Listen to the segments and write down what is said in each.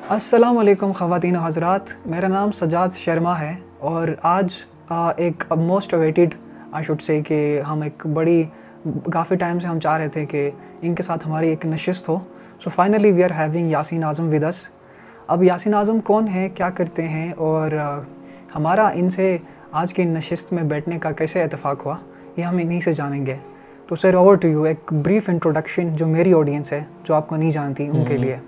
अस्सलाम वालेकुम ख़वातीन हज़रात, मेरा नाम सजाद शर्मा है और आज एक most awaited I should say कि हम एक बड़ी काफ़ी टाइम से हम चाह रहे थे कि इनके साथ हमारी एक नशिस्त हो। So finally we are having Yasin Azam with us. अब यासीन आज़म कौन है, क्या करते हैं और हमारा इनसे आज की नशिस्त में बैठने का कैसे इत्तेफाक हुआ, ये हम इन्हीं से जानेंगे। तो सर, ओवर टू यू, एक ब्रीफ इंट्रोडक्शन जो मेरी ऑडियंस है जो आपको नहीं जानती उनके लिए।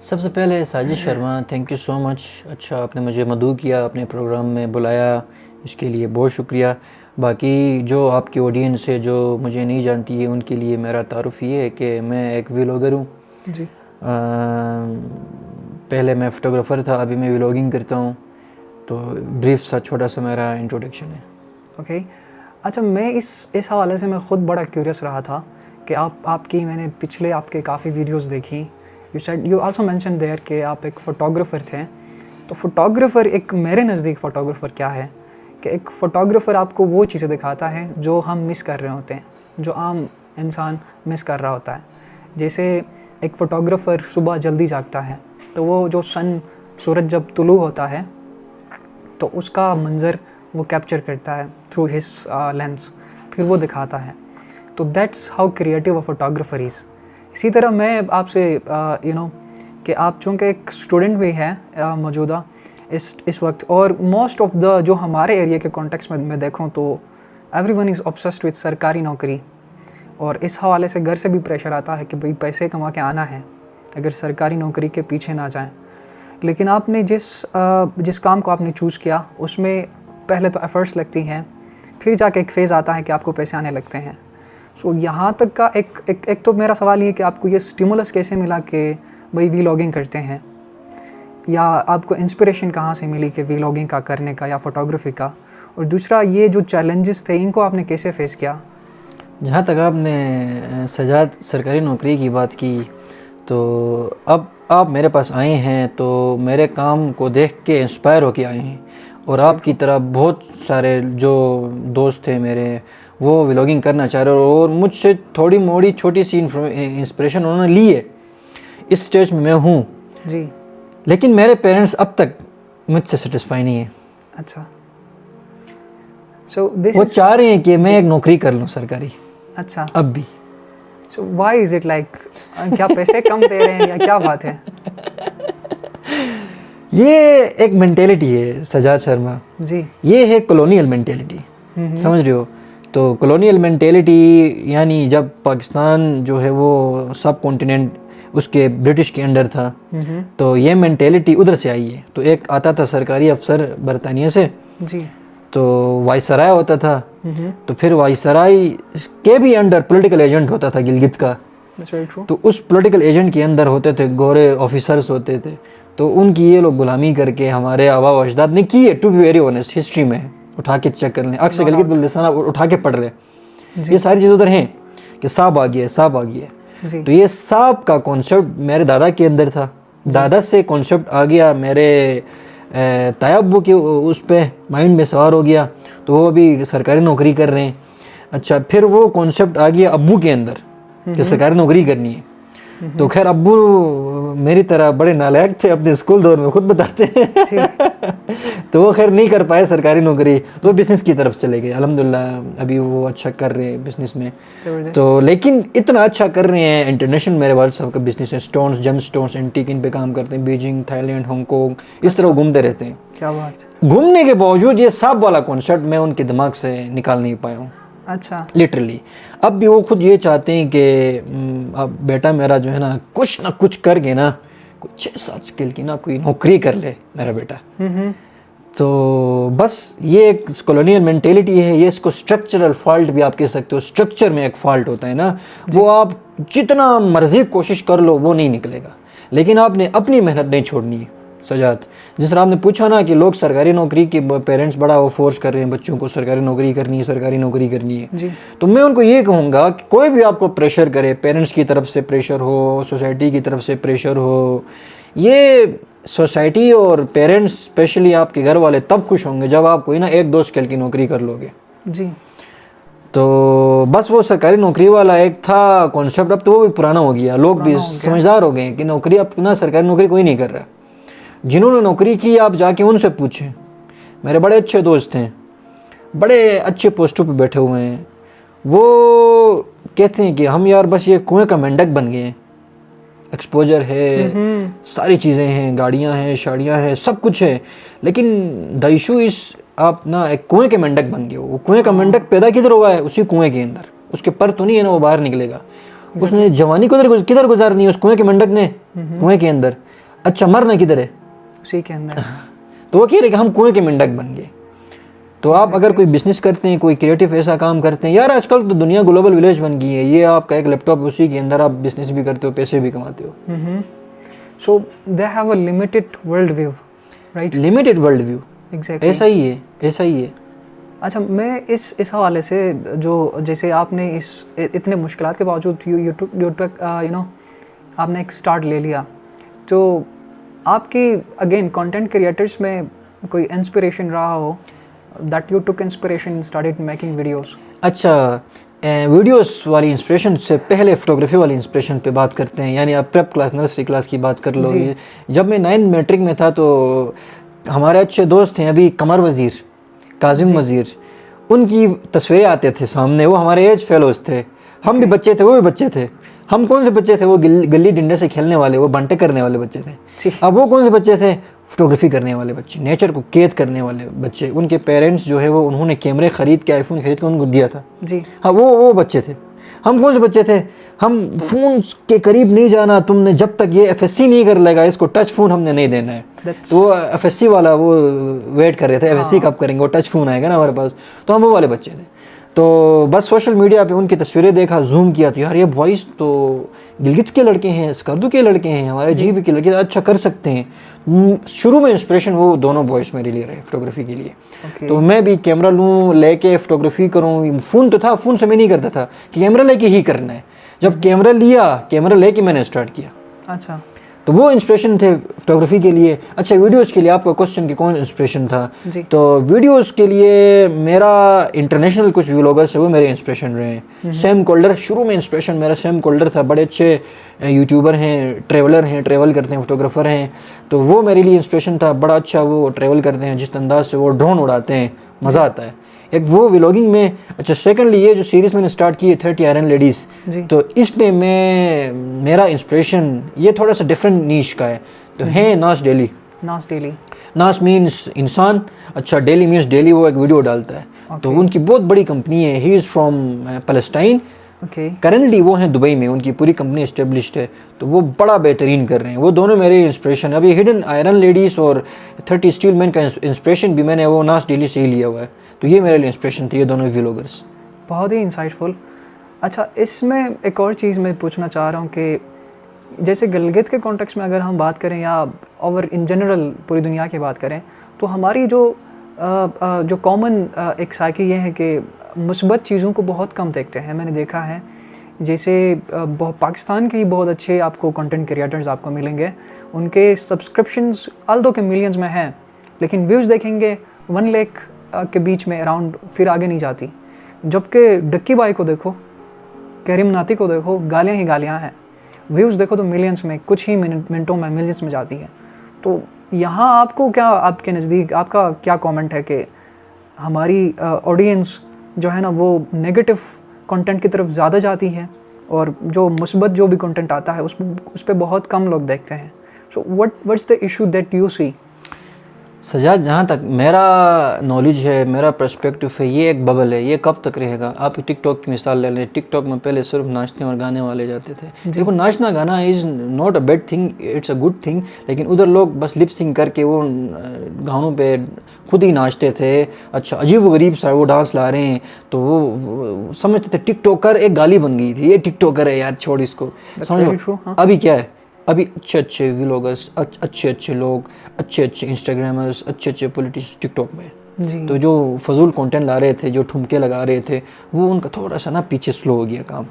सबसे पहले Sajid Sharma, thank you so much. अच्छा, आपने मुझे मदऊ किया, अपने प्रोग्राम में बुलाया, इसके लिए बहुत शुक्रिया। बाकी जो आपकी ऑडियंस है जो मुझे नहीं जानती है, उनके लिए मेरा तारुफ ये है कि मैं एक व्लॉगर हूँ जी। पहले मैं फ़ोटोग्राफ़र था, अभी मैं व्लॉगिंग करता हूँ। तो ब्रीफ सा छोटा सा मेरा इंट्रोडक्शन है। ओके। अच्छा, मैं इस हवाले से मैं ख़ुद बड़ा क्यूरियस रहा था कि मैंने पिछले आपके काफ़ी वीडियोस देखी। यू आल्सो मेंशन देयर कि आप एक फ़ोटोग्राफ़र थे। तो फ़ोटोग्राफ़र, एक मेरे नज़दीक फ़ोटोग्राफ़र क्या है कि एक फ़ोटोग्राफ़र आपको वो चीज़ें दिखाता है जो हम मिस कर रहे होते हैं, जो आम इंसान मिस कर रहा होता है। जैसे एक फ़ोटोग्राफ़र सुबह जल्दी जागता है तो वो जो सूरज जब तुलू होता है तो उसका मंज़र वो कैप्चर करता है थ्रू हिज लेंस, फिर वो दिखाता है। तो that's how creative a photographer is. इसी तरह मैं आपसे कि आप चूँकि एक स्टूडेंट भी हैं मौजूदा इस वक्त, और मोस्ट ऑफ द जो हमारे एरिया के कॉन्टेक्स्ट में मैं देखूँ तो एवरीवन इज़ ऑब्सेस्ड विद सरकारी नौकरी, और इस हवाले से घर से भी प्रेशर आता है कि भाई पैसे कमा के आना है, अगर सरकारी नौकरी के पीछे ना जाएं। लेकिन आपने जिस काम को आपने चूज़ किया उसमें पहले तो एफ़र्ट्स लगती हैं, फिर जाके एक फ़ेज़ आता है कि आपको पैसे आने लगते हैं। सो यहाँ तक का एक तो मेरा सवाल ये है कि आपको ये स्टिमुलस कैसे मिला कि भाई व्लॉगिंग करते हैं, या आपको इंस्पिरेशन कहाँ से मिली कि व्लॉगिंग का करने का या फ़ोटोग्राफी का, और दूसरा ये जो चैलेंजेस थे इनको आपने कैसे फ़ेस किया। जहाँ तक आपने सजाद सरकारी नौकरी की बात की, तो अब आप मेरे पास आए हैं तो मेरे काम को देख के इंस्पायर होके आए हैं, और आपकी तरह बहुत सारे जो दोस्त थे मेरे, वो व्लॉगिंग करना चाह रहे हैं, और मुझसे थोड़ी मोड़ी छोटी सी इंस्पिरेशन उन्होंने ली है। इस स्टेज में मैं हूँ जी। लेकिन मेरे पेरेंट्स अब तक मुझसे सेटिस्फाई नहीं है। अच्छा। सो वो चाह रहे हैं कि मैं एक नौकरी कर लूँ सरकारी। अच्छा। अब भी। So why is it like, क्या पैसे कम दे रहे हैं या क्या बात है? ये एक मेंटेलिटी है सजाद शर्मा जी। ये है कॉलोनियल मेंटेलिटी, समझ रहे हो? तो कॉलोनियल मेंटेलिटी यानी जब पाकिस्तान जो है वो सब कॉन्टिनेंट उसके ब्रिटिश के अंडर था, तो ये मेंटेलिटी उधर से आई है। तो एक आता था सरकारी अफसर बरतानिया से, जी। तो वाइसराय होता था, तो फिर वाइसराय के भी अंडर पॉलिटिकल एजेंट होता था गिलगित का। That's very true. तो उस पॉलिटिकल एजेंट के अंदर होते थे गोरे ऑफिसर्स होते थे, तो उनकी ये लोग गुलामी करके हमारे आबा व अजदाद ने की है। To be very honest, history में उठा के चेक कर लें, अक्सर गिलगित बल्दिस्तान उठा के पढ़ लें, ये सारी चीज़ उधर हैं कि सांप आ गया है, सांप आ गया है। तो ये सांप का कॉन्सेप्ट मेरे दादा के अंदर था, दादा से कॉन्सेप्ट आ गया मेरे तायाब्बू के उस पे माइंड में सवार हो गया, तो वो अभी सरकारी नौकरी कर रहे हैं। अच्छा, फिर वो कॉन्सेप्ट आ गया अब्बू के अंदर कि सरकारी नौकरी करनी है। तो खैर अब्बू मेरी तरह बड़े नालायक थे अपने स्कूल दौर में, खुद बताते हैं तो वो खैर नहीं कर पाए सरकारी नौकरी, तो वो बिज़नेस की तरफ चले गए। अल्हम्दुलिल्लाह अभी वो अच्छा कर रहे हैं बिज़नेस में। तो लेकिन इतना अच्छा कर रहे हैं, इंटरनेशनल मेरे वाले साहब का बिज़नेस है, स्टोन्स, जेम स्टोन्स, एंटीक, इन पे काम करते हैं, बीजिंग, थाईलैंड, हांगकॉन्ग, इस तरह घूमते रहते हैं। क्या बात है। घूमने के बावजूद ये सांप वाला कॉन्सेप्ट मैं उनके दिमाग से निकाल नहीं पाया हूँ। अच्छा। लिटरली अब भी वो खुद ये चाहते हैं कि अब बेटा मेरा जो है ना कुछ करके ना कुछ 6-7 स्किल की ना कोई नौकरी कर ले मेरा बेटा। तो बस ये एक कॉलोनियल मेंटेलिटी है, ये इसको स्ट्रक्चरल फॉल्ट भी आप कह सकते हो। स्ट्रक्चर में एक फॉल्ट होता है ना, वो आप जितना मर्जी कोशिश कर लो वो नहीं निकलेगा, लेकिन आपने अपनी मेहनत नहीं छोड़नी है। सजाद, जिस तरह आपने पूछा ना कि लोग सरकारी नौकरी के पेरेंट्स बड़ा वो फोर्स कर रहे हैं बच्चों को, सरकारी नौकरी करनी है, सरकारी नौकरी करनी है जी। तो मैं उनको ये कहूँगा कि कोई भी आपको प्रेशर करे, पेरेंट्स की तरफ से प्रेशर हो, सोसाइटी की तरफ से प्रेशर हो, ये सोसाइटी और पेरेंट्स स्पेशली आपके घर वाले तब खुश होंगे जब आप कोई ना 1-2 स्किल की नौकरी कर लोगे। जी। तो बस वो सरकारी नौकरी वाला एक था कॉन्सेप्ट, अब तो वो भी पुराना हो गया, लोग भी समझदार हो गए कि नौकरी अब ना सरकारी नौकरी कोई नहीं कर रहा। जिन्होंने नौकरी की आप जाके उनसे पूछें, मेरे बड़े अच्छे दोस्त हैं, बड़े अच्छे पोस्टों पे बैठे हुए हैं, वो कहते हैं कि हम यार बस ये कुएं का मेंढक बन गए हैं, एक्सपोजर है, सारी चीज़ें हैं, गाड़ियां हैं, शाड़ियां हैं, सब कुछ है, लेकिन द इशू इस आप ना एक कुएं के मेंढक बन गए हो। वो कुएं का मेंढक पैदा किधर हुआ है? उसी कुएं के अंदर, उसके पर तो नहीं है ना वो बाहर निकलेगा। उसने जवानी किधर गुजारनी है उस कुएं के मेंढक ने? कुएं के अंदर। अच्छा, मरना किधर है? उसी के अंदर। तो वो कह रहे कि हम कुएं के मेंढक बन गए। तो आप अगर कोई बिजनेस करते हैं, कोई क्रिएटिव ऐसा काम करते हैं, यार आजकल तो दुनिया ग्लोबल विलेज बन गई है, ये आपका एक लैपटॉप, उसी के अंदर आप बिजनेस भी करते हो, पैसे भी कमाते हो। So they have a limited world view, right? Limited world view, exactly ऐसा ही है, ऐसा ही है। अच्छा, मैं इस हवाले से, जो जैसे आपने इतने मुश्किलात के बावजूद यू नो आपने एक स्टार्ट ले लिया, तो आपकी अगेन कंटेंट क्रिएटर्स में कोई इंस्पिरेशन रहा हो that you took inspiration and started making videos? अच्छा, वीडियोस वाली इंस्पिरेशन से पहले फोटोग्राफी वाली इंस्पिरेशन पे बात करते हैं। यानी आप प्रेप क्लास, नर्सरी क्लास की बात कर लो। जब मैं 9 मैट्रिक में था तो हमारे अच्छे दोस्त हैं अभी कमर वज़ीर, काजिम वज़ीर, उनकी तस्वीरें आते थे सामने, वो हमारे एज फेलोज थे, हम भी बच्चे थे, वो भी बच्चे थे। हम कौन से बच्चे थे? वो गली डंडे से खेलने वाले, वो बंटे करने वाले बच्चे थे। अब वो कौन से बच्चे थे? फोटोग्राफी करने वाले बच्चे, नेचर को कैद करने वाले बच्चे। उनके पेरेंट्स जो है वो उन्होंने कैमरे खरीद के, आईफोन खरीद के उनको दिया था जी। हाँ, वो बच्चे थे। हम कौन से बच्चे थे? हम फ़ोन के करीब नहीं जाना, तुमने जब तक ये FSC नहीं कर लेगा, इसको टच फ़ोन हमने नहीं देना है। तो वो FSC वाला वो वेट कर रहे थे, FSC कब करेंगे, वो टच फ़ोन आएगा ना हमारे पास। तो हम वो वाले बच्चे थे। तो बस सोशल मीडिया पे उनकी तस्वीरें देखा, जूम किया, तो यार ये बॉयज़ तो गिलगित के लड़के हैं, स्कर्दू के लड़के हैं, हमारे जीबी के लड़के अच्छा कर सकते हैं। शुरू में इंस्पिरेशन वो दोनों बॉयज़ मेरे लिए रहे फोटोग्राफी के लिए। तो मैं भी कैमरा लूँ, लेके फ़ोटोग्राफी करूँ। फ़ोन तो था, फ़ोन से मैं नहीं करता था कि कैमरा लेके ही करना है। जब कैमरा लिया, कैमरा लेके मैंने स्टार्ट किया। अच्छा, तो वो इंस्पिरेशन थे फोटोग्राफी के लिए। अच्छा, वीडियोस के लिए आपका क्वेश्चन कि कौन इंस्पिरेशन था, तो वीडियोस के लिए मेरा इंटरनेशनल कुछ व्लॉगर्स है वो मेरे इंस्पिरेशन रहे हैं। सैम कोल्डर, शुरू में इंस्पिरेशन मेरा सैम कोल्डर था। बड़े अच्छे यूट्यूबर हैं, ट्रेवलर हैं, ट्रेवल करते हैं, फोटोग्राफर हैं, तो वो मेरे लिए इंस्पिरेशन था। बड़ा अच्छा वो ट्रेवल करते हैं, जिस अंदाज से वो ड्रोन उड़ाते हैं, मज़ा आता है एक वो व्लॉगिंग में। अच्छा, सेकंडली ये जो सीरीज़ मैंने स्टार्ट की है 30 आयरन लेडीज़, तो इसमें मेरा इंस्पिरेशन ये थोड़ा सा डिफरेंट नीश का है। तो है नास डेली। नास मीन्स इंसान, अच्छा डेली मीन्स डेली वो एक वीडियो डालता है। तो उनकी बहुत बड़ी कंपनी है, he is from Palestine. Currently वो हैं दुबई में, उनकी पूरी कंपनी इस्टेब्लिश्ड है, तो वो बड़ा बेहतरीन कर रहे हैं। वो दोनों मेरे इंस्पिरेशन है। अभी हिडन आयरन लेडीज़ और 30 स्टील मैन का इंस्पिरेशन भी मैंने वो नास डेली से ही लिया हुआ है। तो ये मेरे लिए इंस्पिरेशन थी, ये दोनों व्लॉगर्स। बहुत ही इंसाइटफुल। अच्छा, इसमें एक और चीज़ मैं पूछना चाह रहा हूँ कि जैसे गिलगित के कॉन्टेक्स्ट में अगर हम बात करें या ओवर इन जनरल पूरी दुनिया की बात करें, तो हमारी जो कॉमन एक साइकी ये है कि मुस्बत चीज़ों को बहुत कम देखते हैं। मैंने देखा है जैसे पाकिस्तान के ही बहुत अच्छे आपको कंटेंट क्रिएटर्स आपको मिलेंगे, उनके सब्सक्रिप्शंस आल्दो के मिलियंस में हैं, लेकिन व्यूज़ देखेंगे 1 लाख के बीच में अराउंड, फिर आगे नहीं जाती। जबकि डक्की बाई को देखो, करीम नाती को देखो, गालियाँ ही गालियाँ हैं, व्यूज़ देखो तो मिलियंस में, कुछ ही मिनटों में मिलियंस में जाती है। तो यहाँ आपको क्या, आपके नज़दीक आपका क्या कमेंट है कि हमारी ऑडियंस जो है ना वो नेगेटिव कंटेंट की तरफ ज़्यादा जाती है और जो मुस्बत जो भी कंटेंट आता है उस पर बहुत कम लोग देखते हैं। So what's the issue that you see? Sajad, जहाँ तक मेरा नॉलेज है, मेरा पर्सपेक्टिव है, ये एक बबल है, ये कब तक रहेगा? आप टिकटॉक की मिसाल ले लें। टिकटॉक में पहले सिर्फ नाचने और गाने वाले जाते थे। देखो, नाचना गाना is not a bad thing, it's a good thing, लेकिन उधर लोग बस लिप सिंग करके वो गानों पे खुद ही नाचते थे। अच्छा, अजीब गरीब सा वो डांस ला रहे हैं, तो वो समझते थे टिकटॉकर एक गाली बन गई थी, ये टिकटॉकर है यार, छोड़ इसको। समझो अभी क्या है, अभी अच्छे अच्छे व्लॉगर्स, अच्छे अच्छे लोग, अच्छे अच्छे इंस्टाग्रामर्स, अच्छे अच्छे पॉलिटिशियन टिकटॉक में। तो जो फजूल कंटेंट ला रहे थे, जो ठुमके लगा रहे थे, वो उनका थोड़ा सा ना पीछे स्लो हो गया काम।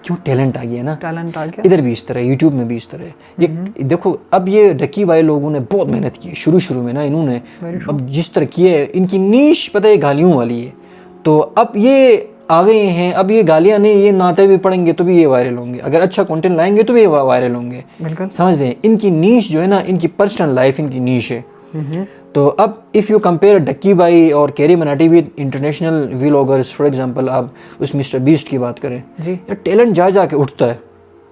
क्यों? टैलेंट आ गया ना, टैलेंट आ गया। इधर भी इस तरह, यूट्यूब में भी इस तरह। ये देखो, अब ये डकी भाई लोगों ने बहुत मेहनत की शुरू में ना, इन्होंने अब जिस तरह किए, इनकी नीश पता है गालियों वाली है, तो अब ये आ गए हैं, अब ये गालियाँ नहीं, ये नाते भी पढ़ेंगे तो भी ये वायरल होंगे, अगर अच्छा कंटेंट लाएंगे तो भी ये वायरल होंगे। बिल्कुल। समझ रहे हैं, इनकी नीश जो है ना, इनकी पर्सनल लाइफ इनकी नीश है। तो अब इफ़ यू कंपेयर डक्की भाई और carry मनाटी with international vloggers, for example आप उस मिस्टर बीस्ट की बात करें, जी। यार टैलेंट जा के उठता है।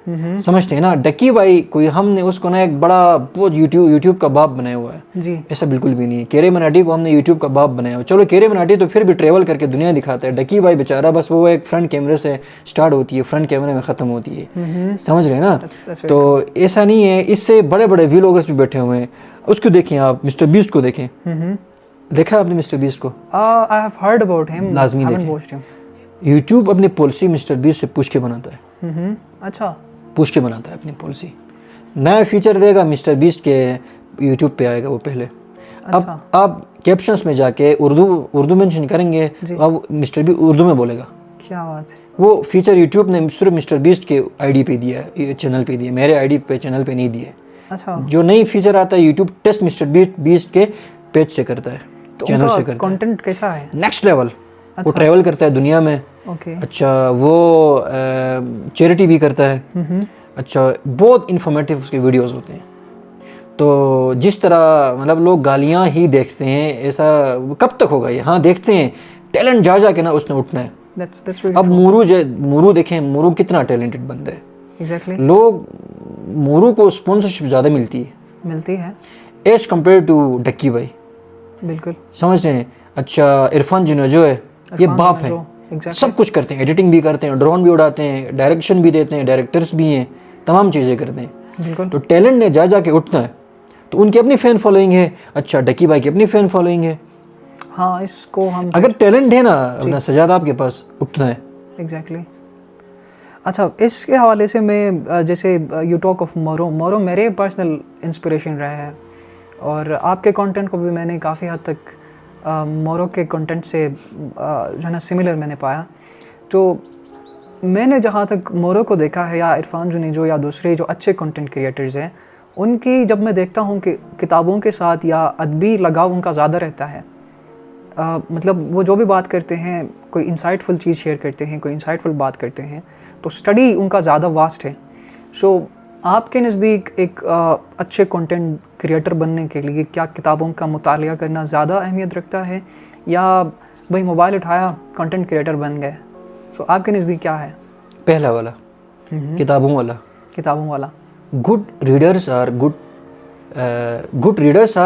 समझते हैं ना, डक्की भाई कोई हमने उसको ना एक बड़ा बहुत यूट्यूब का बाप बनाया हुआ है जी। ऐसा बिल्कुल भी नहीं है। केरे मनाटी को हमने यूट्यूब का बाप बनाया हुआ। चलो केरे मनाटी तो फिर भी ट्रेवल करके दुनिया दिखाता है, डक्की भाई बेचारा बस वो एक फ्रंट कैमरे से स्टार्ट होती है, फ्रंट कैमरे में ख़त्म होती है। समझ रहे हैं ना। तो ऐसा नहीं है, इससे बड़े बड़े व्लॉगर्स भी बैठे हुए हैं। उसको देखें आप, मिस्टर बीस्ट को देखें। देखा आपने मिस्टर बीस्ट को? I have heard about him, लाजमी देखें। यूट्यूब अपनी पॉलिसी मिस्टर बीस्ट से पूछ के बनाता है। अच्छा, पूछ के बनाता है अपनी पॉलिसी। नया फीचर देगा मिस्टर बीस्ट के यूट्यूब पे आएगा वो पहले। अच्छा। अब आप कैप्शंस में जाके उर्दू मेंशन करेंगे, अब मिस्टर बीस्ट उर्दू में बोलेगा। क्या बात है। वो फीचर यूट्यूब ने सिर्फ मिस्टर बीस्ट के आईडी पे दिया है, चैनल पे दिया, मेरे आईडी पे चैनल पे नहीं दिए। अच्छा। जो नई फीचर आता है यूट्यूब टेस्ट मिस्टर बीस्ट के पेज से करता है, चैनल से करता है। कंटेंट कैसा है? Next level. वो ट्रैवल करता है दुनिया में। अच्छा, वो चैरिटी भी करता है। अच्छा, बहुत इन्फॉर्मेटिव उसके वीडियोस होते हैं। तो जिस तरह मतलब लोग गालियाँ ही देखते हैं, ऐसा कब तक होगा ये? हाँ देखते हैं, टैलेंट जा के ना उसने उठना है। अब मूरू देखें, मूरू कितना टैलेंटेड बंदा है। Exactly. लोग मूरू को स्पॉन्सरशिप ज़्यादा मिलती है एज कम्पेयर टू डक्की भाई। बिल्कुल। समझ रहे हैं। अच्छा, इरफान जिनोजो है, ये बाप है। सब कुछ करते हैं, एडिटिंग भी करते हैं, ड्रोन भी उड़ाते हैं, डायरेक्शन भी देते हैं, डायरेक्टर्स भी हैं, तमाम चीज़ें करते हैं। तो टैलेंट ने जा के उठना है। तो उनकी अपनी फ़ैन फॉलोइंग है। अच्छा, डक्की भाई की अपनी फ़ैन फॉलोइंग है। हाँ, इसको हम अगर टैलेंट है ना अपना सजाद आपके पास, उठना है। एग्जैक्टली। अच्छा, इसके हवाले से मैं जैसे यू टॉक ऑफ मोरो मेरे पर्सनल इंस्पिरेशन रहा है, और आपके कंटेंट को भी मैंने काफ़ी हद तक मोरो के कंटेंट से जो है ना सिमिलर मैंने पाया। तो मैंने जहाँ तक मोरो को देखा है, या इरफान जुनेजो या दूसरे जो अच्छे कंटेंट क्रिएटर्स हैं, उनकी जब मैं देखता हूँ कि किताबों के साथ या अदबी लगाव उनका ज़्यादा रहता है। मतलब वो जो भी बात करते हैं, कोई इंसाइटफुल चीज़ शेयर करते हैं, कोई इंसाइटफुल बात करते हैं, तो स्टडी उनका ज़्यादा वास्ट है। सो आपके नज़दीक एक अच्छे कंटेंट क्रिएटर बनने के लिए क्या किताबों का मुतालिया करना ज़्यादा अहमियत रखता है, या भाई मोबाइल उठाया कंटेंट क्रिएटर बन गए? सो आपके नज़दीक क्या है? पहला वाला, किताबों वाला। Good readers are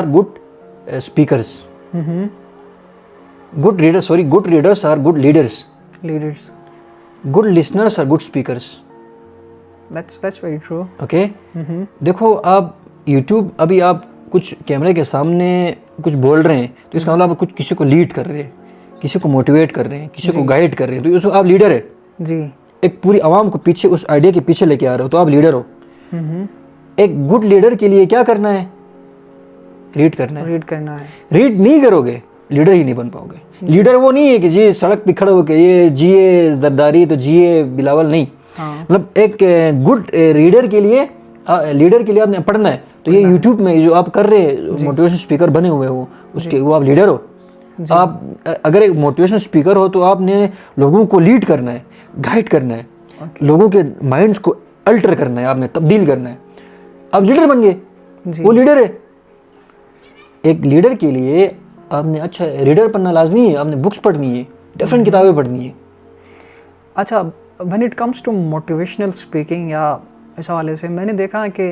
good speakers. Good readers are good leaders. Good listeners are good speakers. That's very true. Okay. देखो आप YouTube, अभी आप कुछ कैमरे के सामने कुछ बोल रहे हैं तो इसका मतलब आप कुछ किसी को लीड कर रहे हैं, किसी को मोटिवेट कर रहे हैं, किसी को गाइड कर रहे हैं, तो उसमें आप लीडर है जी। एक पूरी आवाम को पीछे उस आइडिया के पीछे लेके आ रहे हो, तो आप लीडर हो। एक गुड लीडर के लिए क्या करना है? रीड करना है। रीड नहीं करोगे, लीडर ही नहीं बन पाओगे। लीडर वो नहीं है कि जी सड़क पे खड़े होके ये जिए जरदारी तो जिए बिलावल, नहीं। मतलब एक गुड लीडर के लिए आपने पढ़ना है। तो ये यूट्यूब में जो आप कर रहे हैं, मोटिवेशन स्पीकर बने हुए हो, उसके वो आप लीडर हो। आप अगर एक मोटिवेशनल स्पीकर हो तो आपने लोगों को लीड करना है, गाइड करना है, लोगों के माइंड्स को अल्टर करना है, आपने तब्दील करना है। आप लीडर बन गए, वो लीडर है। एक लीडर के लिए आपने अच्छा रीडर बनना लाजमी है, आपने बुक्स पढ़नी है, डिफरेंट किताबें पढ़नी है। अच्छा, when it comes to motivational speaking या इस हवाले से मैंने देखा है कि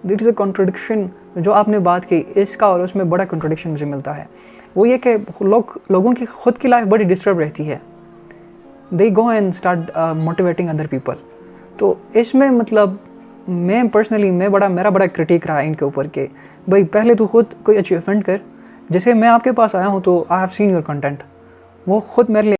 देयर इज़ अ कॉन्ट्रडिक्शन। जो आपने बात की इसका और उसमें बड़ा कॉन्ट्रडिक्शन मुझे मिलता है। वो ये कि लोगों की खुद की लाइफ बड़ी डिस्टर्ब रहती है, they go and start motivating other people. तो इसमें मतलब मैं पर्सनली मेरा बड़ा क्रिटिक रहा है इनके ऊपर कि भाई पहले तो खुद कोई अचीवमेंट कर। जैसे मैं आपके पास आया हूँ तो I have seen your content, वो खुद मेरे लिए